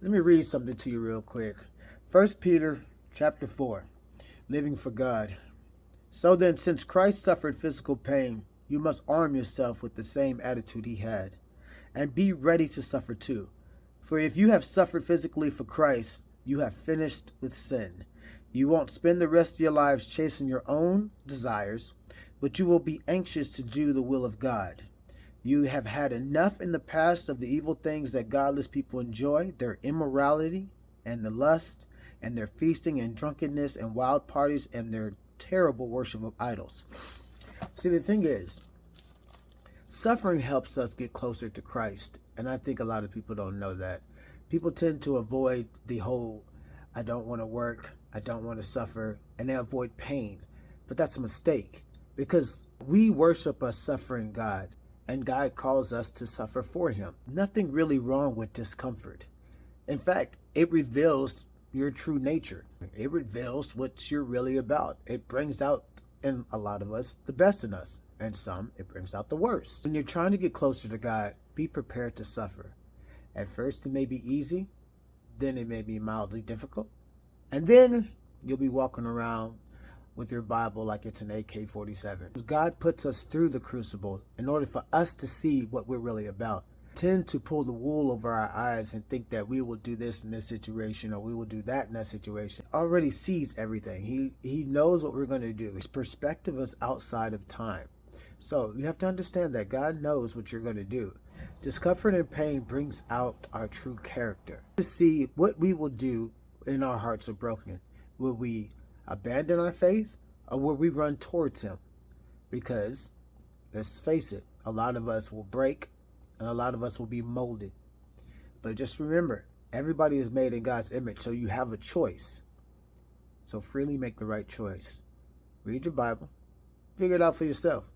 Let me read something to you real quick. First Peter chapter 4, Living for God. So then, since Christ suffered physical pain, you must arm yourself with the same attitude he had, and be ready to suffer too. For if you have suffered physically for Christ, you have finished with sin. You won't spend the rest of your lives chasing your own desires, but you will be anxious to do the will of God. You have had enough in the past of the evil things that godless people enjoy, their immorality and the lust, and their feasting and drunkenness and wild parties and their terrible worship of idols. See, the thing is, suffering helps us get closer to Christ, and I think a lot of people don't know that. People tend to avoid the whole, I don't want to work, I don't want to suffer, and they avoid pain. But that's a mistake, because we worship a suffering God, and God calls us to suffer for him. Nothing really wrong with discomfort. In fact, it reveals your true nature. It reveals what you're really about. It brings out in a lot of us the best in us, and some it brings out the worst. When you're trying to get closer to God, be prepared to suffer. At first it may be easy, then it may be mildly difficult, and then you'll be walking around with your Bible like it's an AK-47. God puts us through the crucible in order for us to see what we're really about. Tend to pull the wool over our eyes and think that we will do this in this situation or we will do that in that situation. Already sees everything. He knows what we're going to do. His perspective is outside of time. So you have to understand that God knows what you're going to do. Discomfort and pain brings out our true character. To see what we will do when our hearts are broken. Will we abandon our faith or will we run towards him? Because let's face it, a lot of us will break and a lot of us will be molded. But just remember, everybody is made in God's image, so you have a choice. So freely make the right choice. Read your Bible. Figure it out for yourself.